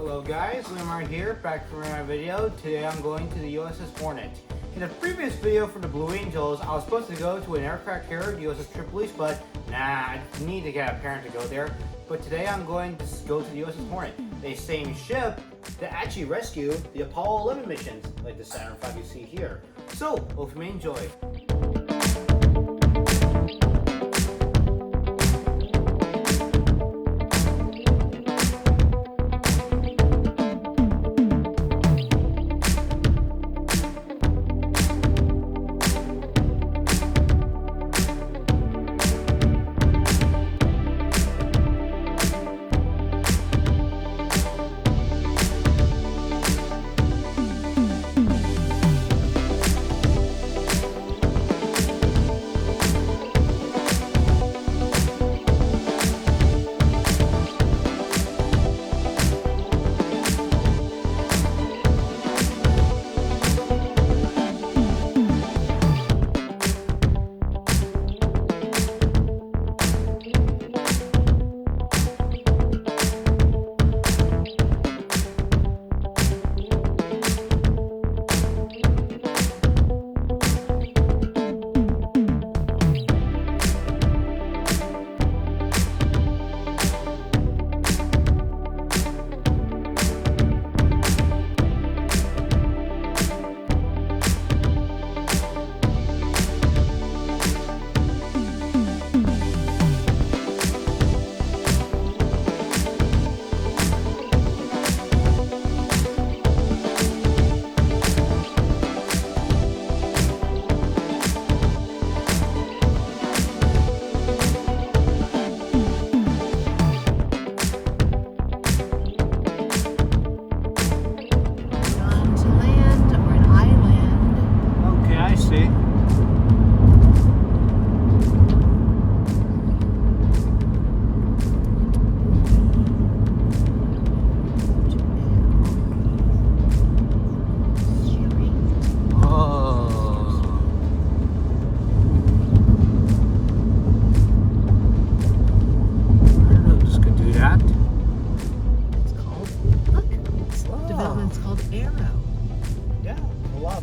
Hello guys, Lamar here, back for my video. Today I'm going to the USS Hornet. In the previous video for the Blue Angels, I was supposed to go to an aircraft carrier, the USS Tripolis, but nah, I need to get a parent to go there. But today I'm going to go to the USS Hornet, the same ship that actually rescued the Apollo 11 missions, like the Saturn V you see here. So, hope you may enjoy.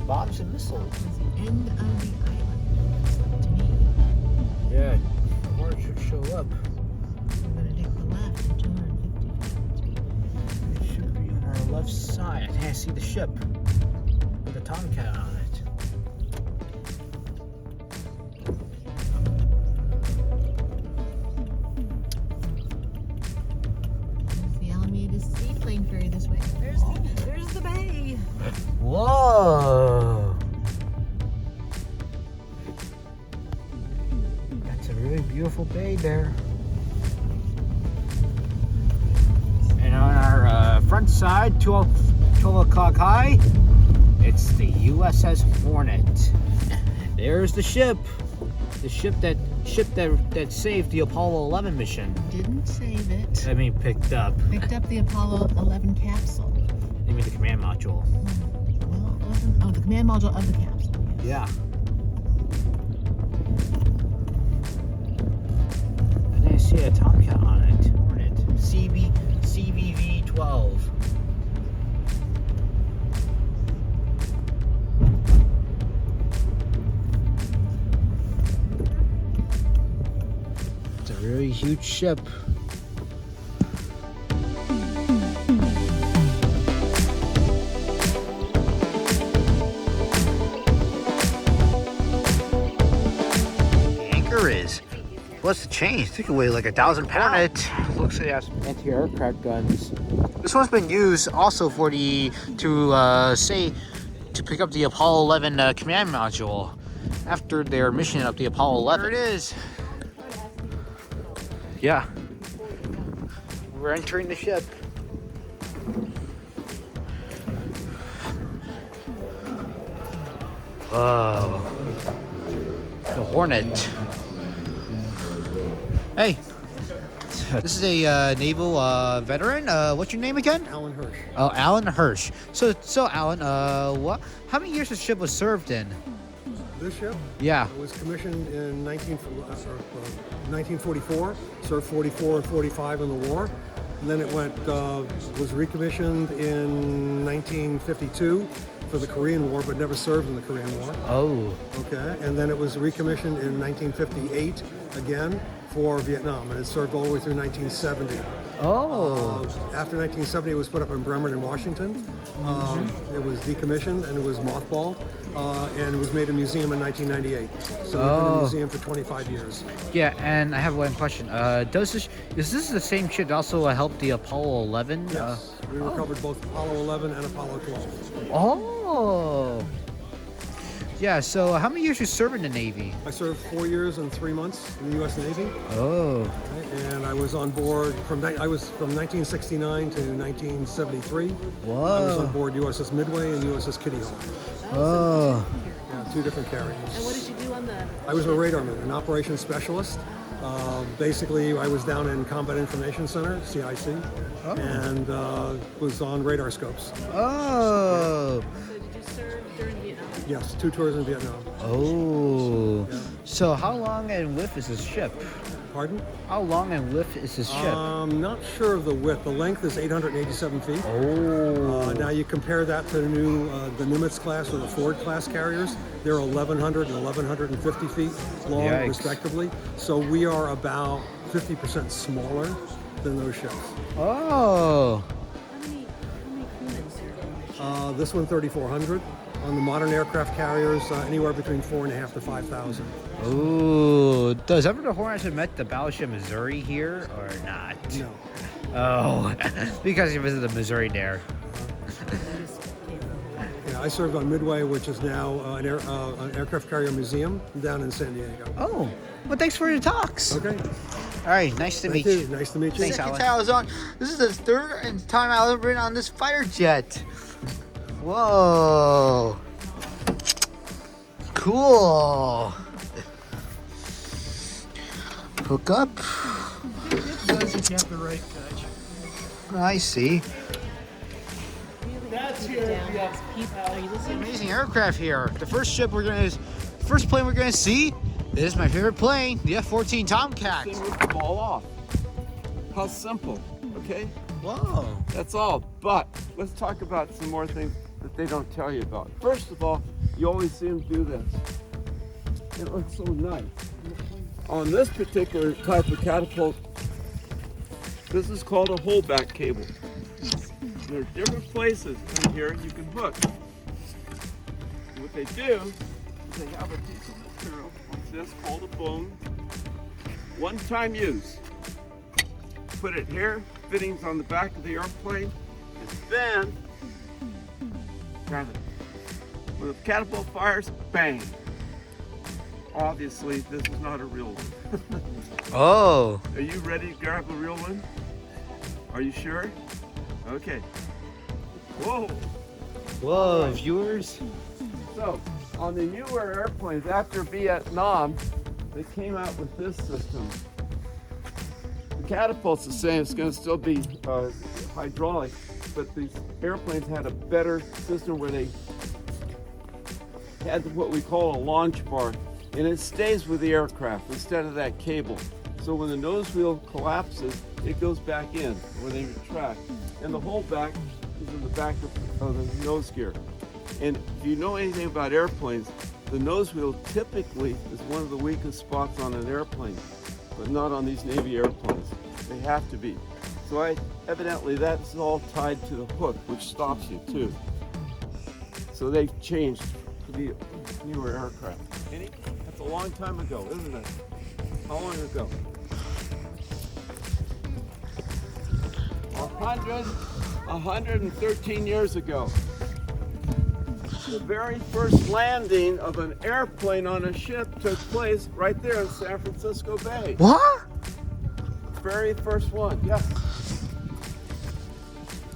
Bombs and missiles. It's the end of the island, looks like to me. Yeah, or it should show up. I'm going to take the left at 250 feet. It should be on our left side. I think I see the ship with the Tomcat on it. There's the Alameda Seaplane Ferry this way. There's the bay. Whoa! That's a really beautiful bay there. And on our front side, 12 o'clock high, it's the USS Hornet. There's the ship. The ship that saved the Apollo 11 mission. Didn't save it. I mean, picked up. Picked up the Apollo 11 capsule. I mean, the command module. Well, it wasn't. Oh, the command module of the capsule. Yes. Yeah. And I see a Tomcat on it. Hornet. CVV-12. It's a really huge ship. Is what's the change? Took away like 1,000 pounds. Looks like it has anti-aircraft guns. This one's been used also for the to pick up the Apollo 11 command module after their mission up the Apollo 11. There it is. Yeah, we're entering the ship. Whoa, the Hornet. Hey, this is a naval veteran. What's your name again? Alan Hirsch. Oh, Alan Hirsch. So Alan, what? How many years the ship was served in? This ship? Yeah. It was commissioned in 1944, served 44 and 45 in the war. And then it was recommissioned in 1952 for the Korean War, but never served in the Korean War. Oh. Okay, and then it was recommissioned in 1958 again for Vietnam, and it served all the way through 1970. Oh. After 1970, it was put up in Bremerton, Washington. It was decommissioned and it was mothballed, and it was made a museum in 1998. So it's been a museum for 25 years. Yeah, and I have one question. Is this the same ship that also helped the Apollo 11? Yes, we recovered both Apollo 11 and Apollo 12. Oh. Yeah, so how many years you served in the Navy? I served 4 years and 3 months in the U.S. Navy. Oh. And I was on board from 1969 to 1973. Whoa. I was on board USS Midway and USS Kitty Hawk. Oh. Yeah, 2 different carriers. And what did you do on the? I was a radarman, an operations specialist. Basically, I was down in Combat Information Center, CIC, and was on radar scopes. Oh. So did you serve during Vietnam? Yes, 2 tours in Vietnam. Oh. Yeah. So how long and width is this ship? Pardon? How long and width is this ship? I'm not sure of the width. The length is 887 feet. Oh. Now you compare that to the new the Nimitz class or the Ford class carriers. They're 1,100 and 1,150 feet long, Yikes. respectively. So we are about 50% smaller than those ships. Oh. How many crewmen served on this ship? This one 3,400. On the modern aircraft carriers, anywhere between 4,500 to 5,000. Ooh. Does ever the Hornets have met the battleship Missouri here or not? No. Oh. Because you visited the Missouri there. Yeah, I served on Midway, which is now an aircraft carrier museum down in San Diego. Oh. Well, thanks for your talks. Okay. All right. Nice to Thank meet you. Nice to meet you. Thanks, Alan. This is the third time I've ever been on this fighter jet. Whoa. Cool. Hook up. I see. That's here. Are you listening? Amazing aircraft here. The first plane we're gonna see is my favorite plane, the F-14 Tomcat. Thing would fall off. How simple, okay? Whoa. That's all. But let's talk about some more things that they don't tell you about. First of all, you always see them do this. It looks so nice. On this particular type of catapult, this is called a holdback cable. There are different places in here you can hook. What they do is they have a piece of material like this called a bone. One-time use. Put it here, fittings on the back of the airplane, and then grab it. When the catapult fires, bang. Obviously, this is not a real one. Oh. Are you ready to grab a real one? Are you sure? Okay. Whoa. Whoa, viewers. So, on the newer airplanes after Vietnam, they came out with this system. The catapult's the same, it's going to still be hydraulic, but these airplanes had a better system where they had what we call a launch bar, and it stays with the aircraft instead of that cable. So when the nose wheel collapses, it goes back in where they retract. And the holdback is in the back of the nose gear. And if you know anything about airplanes, the nose wheel typically is one of the weakest spots on an airplane, but not on these Navy airplanes. They have to be. So evidently that's all tied to the hook, which stops you too. So they've changed to the newer aircraft. That's a long time ago, isn't it? How long ago? 113 years ago. The very first landing of an airplane on a ship took place right there in San Francisco Bay. What? Very first one, yes.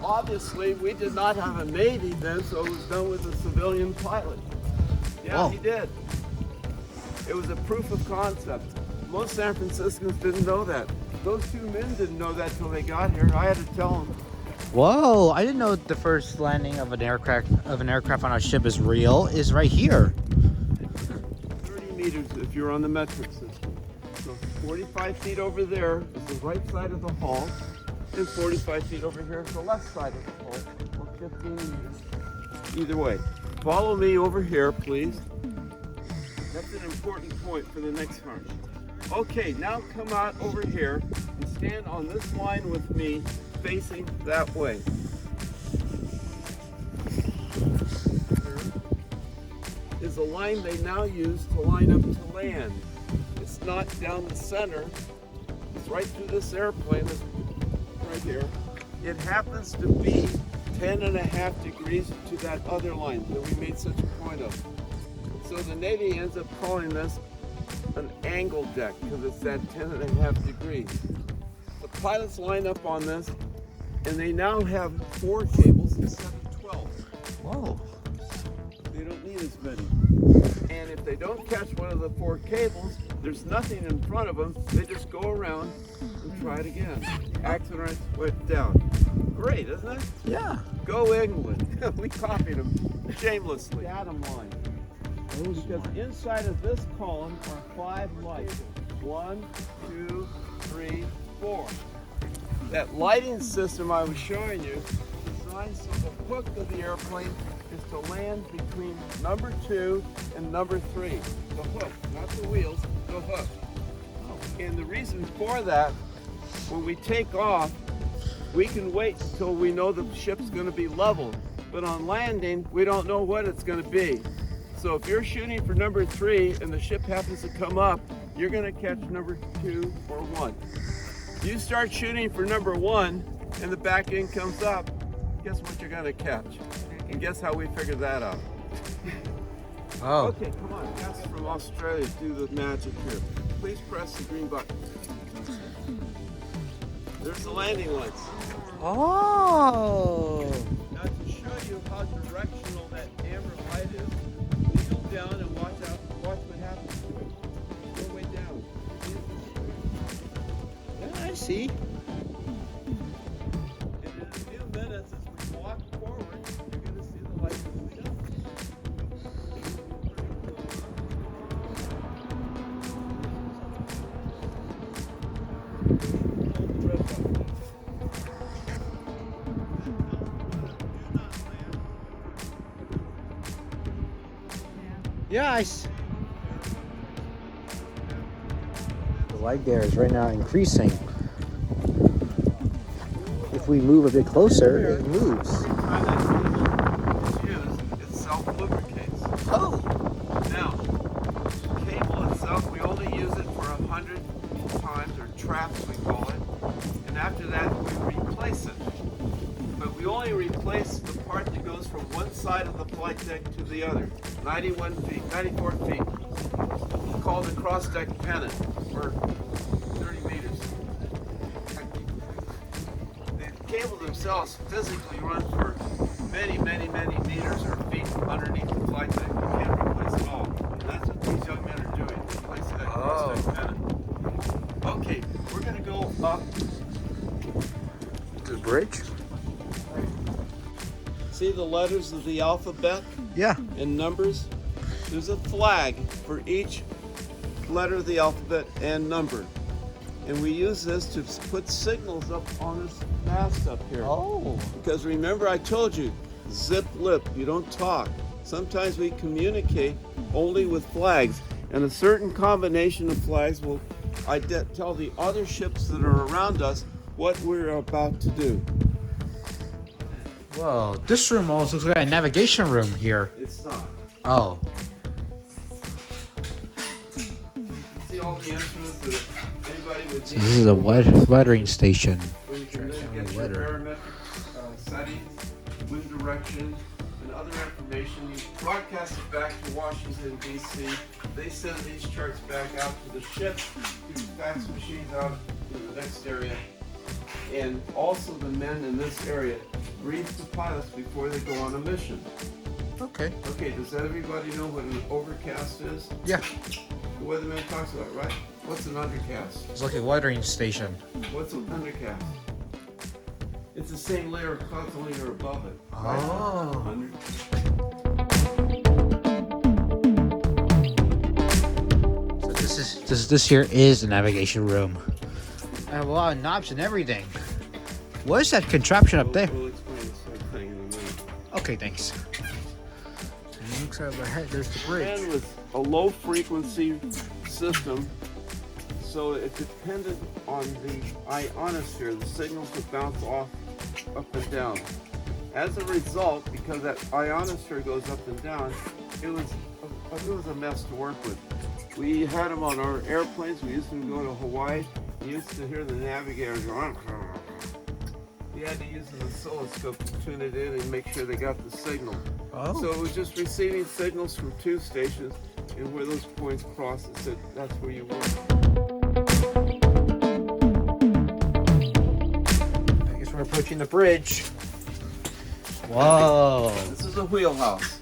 Obviously, we did not have a Navy then, so it was done with a civilian pilot. Yeah, Whoa. he did. It was a proof of concept. Most San Franciscans didn't know that. Those two men didn't know that till they got here. I had to tell them. Whoa, I didn't know the first landing of an aircraft on a ship is real is right here. 30 meters if you're on the metric system. So 45 feet over there is the right side of the hull. and 45 feet over here to the left side of the pole, or 15 meters. Either way. Follow me over here, please. That's an important point for the next harness. Okay, now come out over here and stand on this line with me, facing that way. Is the line they now use to line up to land. It's not down the center. It's right through this airplane, right here. It happens to be 10.5 degrees to that other line that we made such a point of. So the Navy ends up calling this an angle deck because it's at 10.5 degrees. The pilots line up on this, and they now have 4 cables instead of 12. Whoa. They don't need as many. And if they don't catch one of the 4 cables, there's nothing in front of them. They just go around and try it again. Accident went down. Great, isn't it? Yeah. Go England. We copied them shamelessly. Datum line. Because inside of this column are 5 lights. 1, 2, 3, 4. That lighting system I was showing you is designed so the hook of the airplane is to land between number 2 and number 3. The hook, not the wheels, the hook. And the reason for that, when we take off, we can wait until we know the ship's going to be level. But on landing, we don't know what it's going to be. So if you're shooting for number 3 and the ship happens to come up, you're going to catch number 2 or 1. You start shooting for number 1 and the back end comes up, guess what you're going to catch? And guess how we figured that out? Oh. Okay, come on. Guys from Australia, do the magic here. Please press the green button. There's the landing lights. Oh. Now to show you how directional that amber light is, kneel down and watch what happens to it. Go way down. Yeah, I see. And in a few minutes, as we walk forward, you're going to see the light moving up. Hold the red button. Yes. The light there is right now increasing. If we move a bit closer, it moves. It self-lubricates. Oh. Now, the cable itself, we only use it for 100 times, or traps we call it. And after that, we replace it. But we only replace the part that goes from one side of the flight deck to the other. 94 feet. Called the cross-deck pennant, or 30 meters. The cables themselves physically run for many meters or feet underneath the flight deck. You can't replace it all. And that's what these young men are doing, replacing that cross-deck pennant. Okay, we're going to go up. The bridge? See the letters of the alphabet? Yeah. And numbers? There's a flag for each letter of the alphabet and number. And we use this to put signals up on this mast up here. Oh. Because remember I told you, zip lip, you don't talk. Sometimes we communicate only with flags, and a certain combination of flags will tell the other ships that are around us what we're about to do. Whoa, this room almost looks like a navigation room here. It's not. Oh. See all the instruments that anybody would So need? this is a weathering station. Where you can then get your barometric settings, wind direction, and other information. You broadcast it back to Washington, D.C. They send these charts back out to the ship, to fax machines out to the next area. And also the men in this area brief the pilots before they go on a mission. Okay. Okay, does everybody know what an overcast is? Yeah. The weatherman talks about it, right? What's an undercast? It's like a weathering station. What's an undercast? It's the same layer of clouds, only you're above it. Oh. Under. So this here is the navigation room. I have a lot of knobs and everything. What is that contraption up there? We'll explain the same thing in a minute. Okay, thanks. And it looks overhead. There's the bridge. And with a low frequency system, so it depended on the ionosphere. The signals would bounce off up and down. As a result, because that ionosphere goes up and down, it was a mess to work with. We had them on our airplanes. We used to go to Hawaii. You used to hear the navigators going. You had to use an oscilloscope to tune it in and make sure they got the signal. Oh. So it was just receiving signals from two stations, and where those points crossed, it said that's where you were. I guess we're approaching the bridge. Whoa. This is a wheelhouse.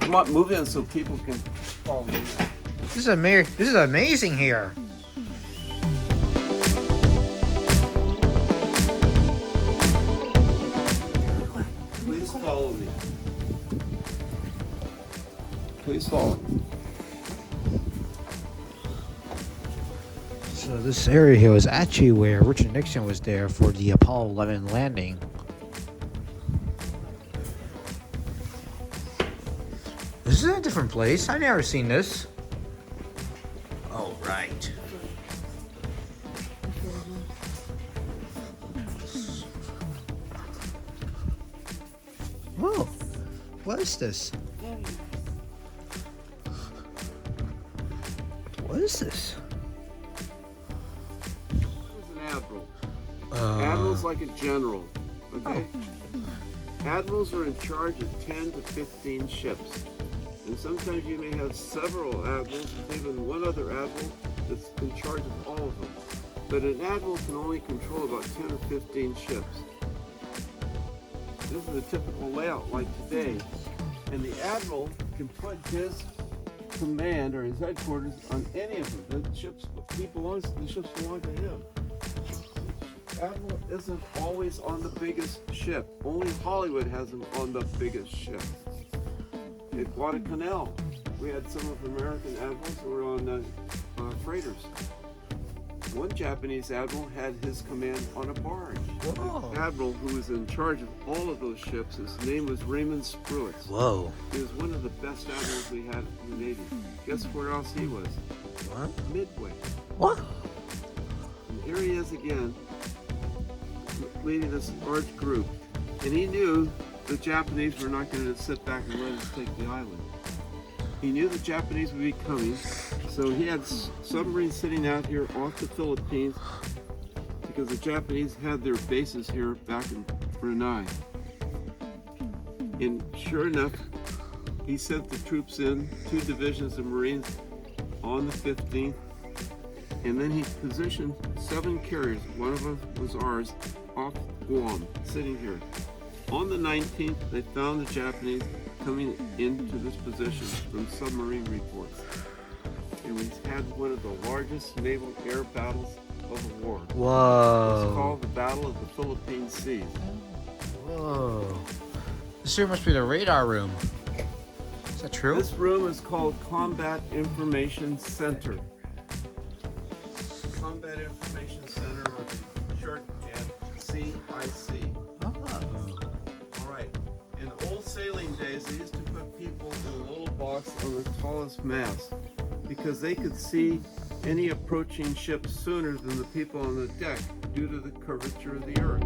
Come on, move in so people can follow me. This is amazing here. Please follow me. Please follow. So this area here was actually where Richard Nixon was there for the Apollo 11 landing. This is a different place. I've never seen this. Oh, right. Whoa. What is this? What is this? An admiral. Admiral's like a general. Okay? Admirals are in charge of 10 to 15 ships. And sometimes you may have several admirals, and even one other admiral that's in charge of all of them. But an admiral can only control about 10 or 15 ships. This is a typical layout like today. And the admiral can put his command or his headquarters on any of them. The ships belong to him. Admiral isn't always on the biggest ship. Only Hollywood has him on the biggest ship. At Guadalcanal, we had some of American admirals who were on freighters. One Japanese admiral had his command on a barge. Whoa. The admiral who was in charge of all of those ships, his name was Raymond Spruance. Whoa. He was one of the best admirals we had in the Navy. Guess where else he was? What? Midway. What? And here he is again, leading this large group. And he knew the Japanese were not going to sit back and let us take the island. He knew the Japanese would be coming, so he had submarines sitting out here off the Philippines because the Japanese had their bases here back in Brunei. And sure enough, he sent the troops in, 2 divisions of Marines on the 15th, and then he positioned 7 carriers, one of them was ours, off Guam, sitting here. On the 19th, they found the Japanese coming into this position from submarine reports. And we had one of the largest naval air battles of the war. Whoa. It's called the Battle of the Philippine Seas. Whoa. This here must be the radar room. Is that true? This room is called Combat Information Center. Combat Information Center, or the shorthand CIC. Oh. All right. In old sailing days, they used to put people in a little box on the tallest mast because they could see any approaching ship sooner than the people on the deck due to the curvature of the earth.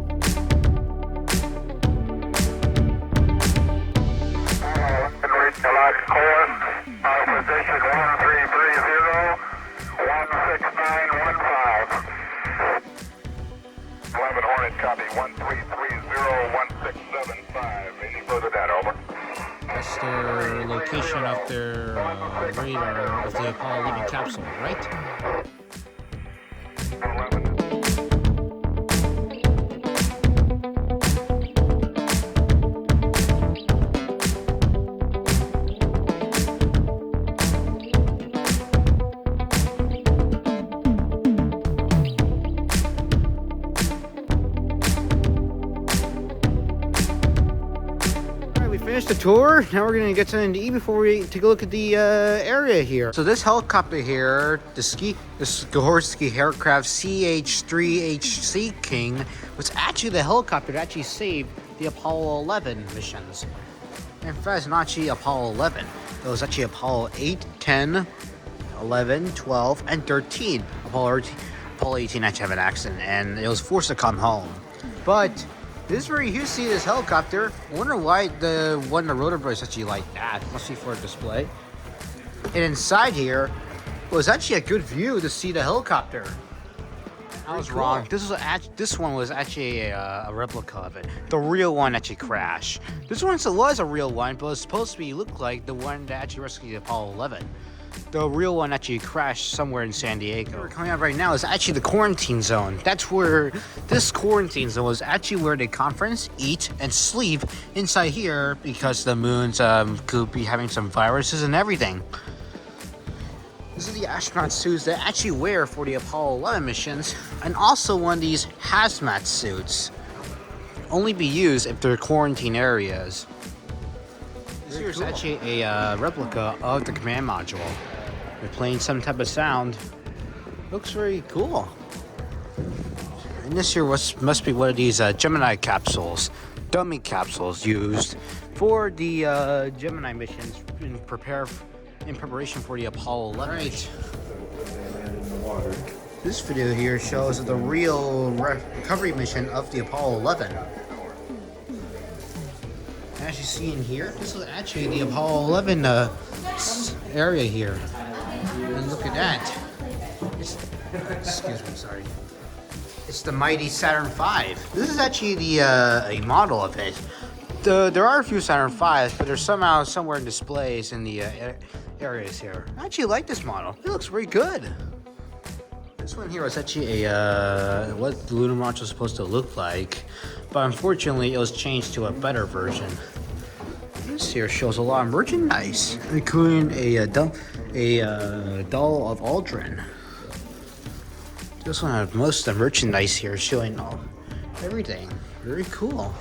Reach the last course. Our position 1330, 16915. 11 Hornet, copy 1330, 1675. Any further data, over. That's their location of their radar of the Apollo 11 capsule, right? 11. Finished the tour. Now we're gonna get something to eat before we take a look at the area here. So this helicopter here, the Sikorsky aircraft CH-3HC King, was actually the helicopter that actually saved the Apollo 11 missions. In fact, it's not actually Apollo 11. It was actually Apollo 8, 10, 11, 12, and 13. Apollo 18 actually had an accident, and it was forced to come home. But this is where you see this helicopter. I wonder why the rotor blade is actually like that. Must be for a display. And inside here was actually a good view to see the helicopter. I was wrong. This one was actually a replica of it. The real one actually crashed. This one still was a real one, but it was supposed to be look like the one that actually rescued Apollo 11. The real one actually crashed somewhere in San Diego. What we're coming out right now is actually the quarantine zone. That's where this quarantine zone was actually where they conference, eat, and sleep inside here because the moons could be having some viruses and everything. These are the astronaut suits that actually wear for the Apollo 11 missions, and also one of these hazmat suits. Only be used if they're quarantine areas. This here is actually a replica of the command module. They're playing some type of sound. Looks very cool. And this here must be one of these Gemini capsules, dummy capsules used for the Gemini missions in preparation for the Apollo 11. Right. This video here shows the real recovery mission of the Apollo 11. As you see in here, this is actually the Apollo 11 area here. And look at that. Excuse me, sorry. It's the mighty Saturn V. This is actually a model of it. There are a few Saturn V's, but they're somehow somewhere in displays in the areas here. I actually like this model. It looks very good. This one here was actually what the lunar module was supposed to look like, but unfortunately it was changed to a better version. This here shows a lot of merchandise, including a doll of Aldrin. This one has most of the merchandise here showing everything. Very cool.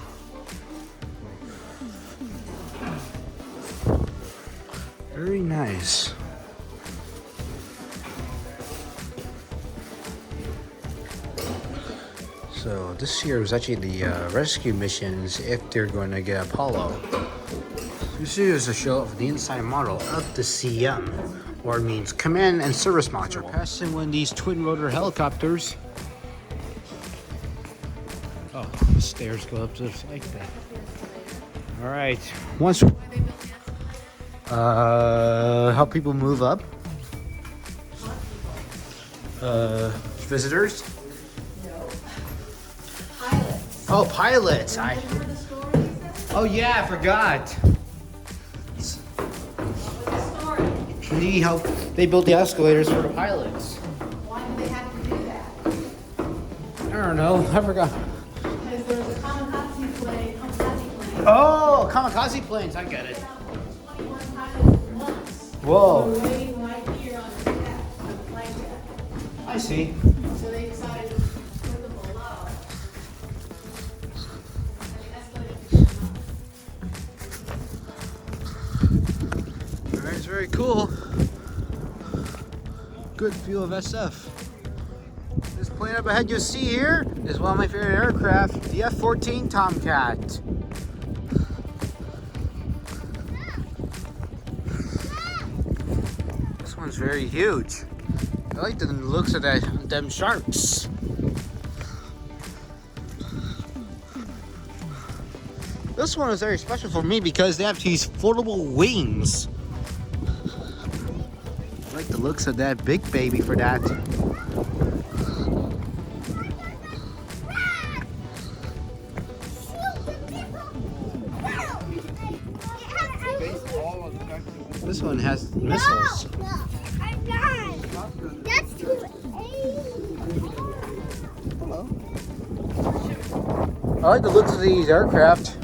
Very nice. So this here is actually the rescue missions if they're going to get Apollo. This here is a show of the inside model of the CM, or it means Command and Service Module. We're passing one of these twin rotor helicopters. Oh, the stairs go up just like that. All right, once help people move up. Visitors. Oh, pilots! Oh yeah, I forgot. Need help. They built the escalators for the pilots. Why do they have to do that? I don't know. I forgot. Because there's a kamikaze plane. Oh, kamikaze planes! I get it. 21 pilots at once. Whoa. Were waiting right here on the deck, on the flight deck. I see. So they decided to put them below. Alright, it's very cool. Good view of SF. This plane up ahead you see here is one of my favorite aircraft, the F-14 Tomcat. This one's very huge. I like the looks of them sharks. This one is very special for me because they have these foldable wings. I like the looks of that big baby for that. This one has missiles. No, I'm not. That's too Hello. I like the looks of these aircraft.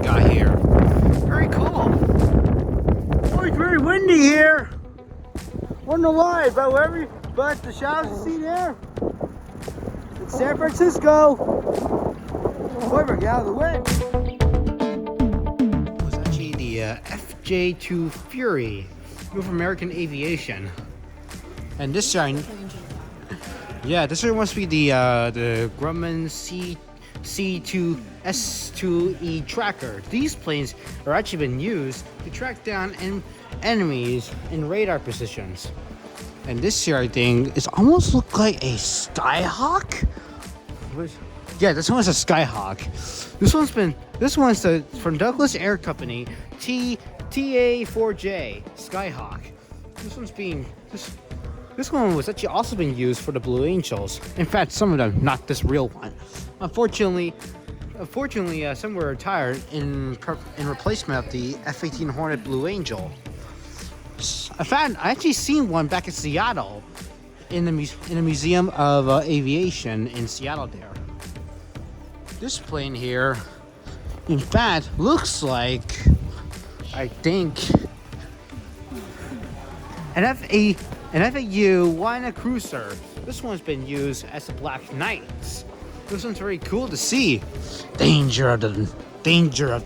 got here. Very cool. Oh, it's very windy here. Wonder why, but the shadows you see there, it's San Francisco. Boy, get out of the way. It was actually the FJ2 Fury, North American Aviation, and this sign. Yeah, this one must be the Grumman C2 S2E tracker. These planes are actually been used to track down enemies in radar positions. And this here, I think, is almost look like a Skyhawk. Yeah, this one's a Skyhawk. This one's from Douglas Air Company TA4J Skyhawk. This one was actually also being used for the Blue Angels. In fact, some of them, not this real one. Unfortunately, some were retired in replacement of the F-18 Hornet Blue Angel. I actually seen one back in Seattle, in the Museum of Aviation in Seattle there. This plane here, in fact, looks like, I think, an FAU Wina Cruiser. This one's been used as the Black Knights. This one's very cool to see. Danger of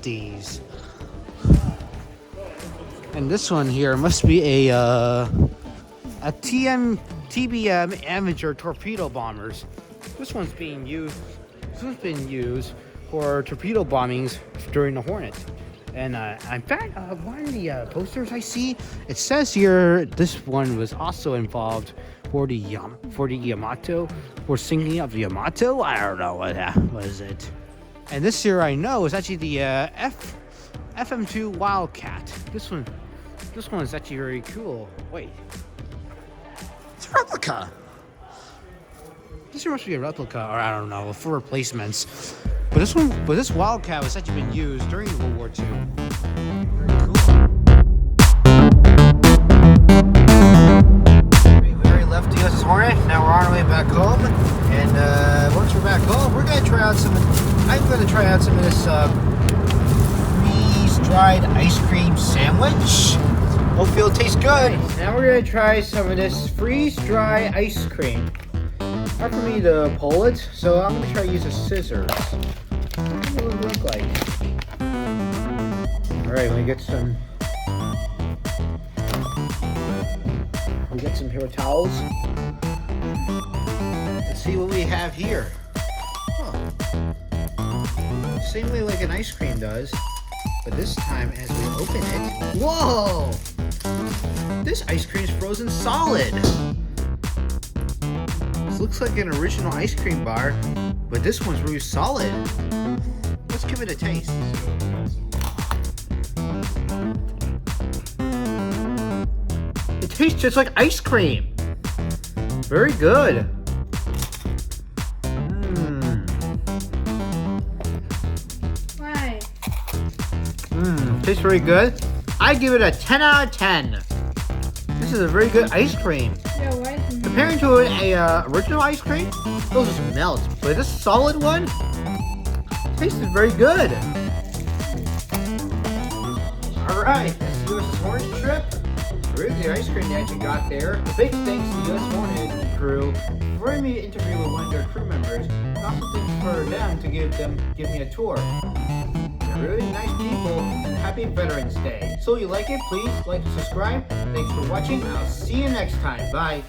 these. And this one here must be a TBM amateur torpedo bombers. This one's been used for torpedo bombings during the Hornet. And in fact, one of the posters I see, it says here this one was also involved for the Yamato, for sinking of the Yamato. I don't know what that was it. And this here I know is actually the FM2 Wildcat. This one is actually very cool. Wait, it's a replica. This must be a replica, or I don't know, for replacements. But this Wildcat was actually been used during World War II. Very cool. We already left the USS Hornet. Now we're on our way back home. And once we're back home, I'm gonna try out some of this freeze-dried ice cream sandwich. Hopefully it'll taste good. Now we're gonna try some of this freeze-dried ice cream. Hard for me to pull it, so I'm gonna try to use a scissors. What does it look like? Alright, we get some paper towels. Let's see what we have here. Huh. Same way like an ice cream does, but this time as we open it, whoa! This ice cream is frozen solid. Looks like an original ice cream bar, but this one's really solid. Let's give it a taste. It tastes just like ice cream. Very good. Why? Tastes very good. I give it a 10 out of 10. This is a very good ice cream. Yeah, why? Comparing to a original ice cream, those just melt. But this solid one tasted very good. Alright, that's the USS Hornet trip. Really the ice cream they actually got there. A big thanks to the US Hornet crew for letting me interview with one of their crew members. And also thanks for them to give me a tour. They're really nice people. Happy Veterans Day. So if you like it, please like and subscribe. Thanks for watching. I'll see you next time. Bye.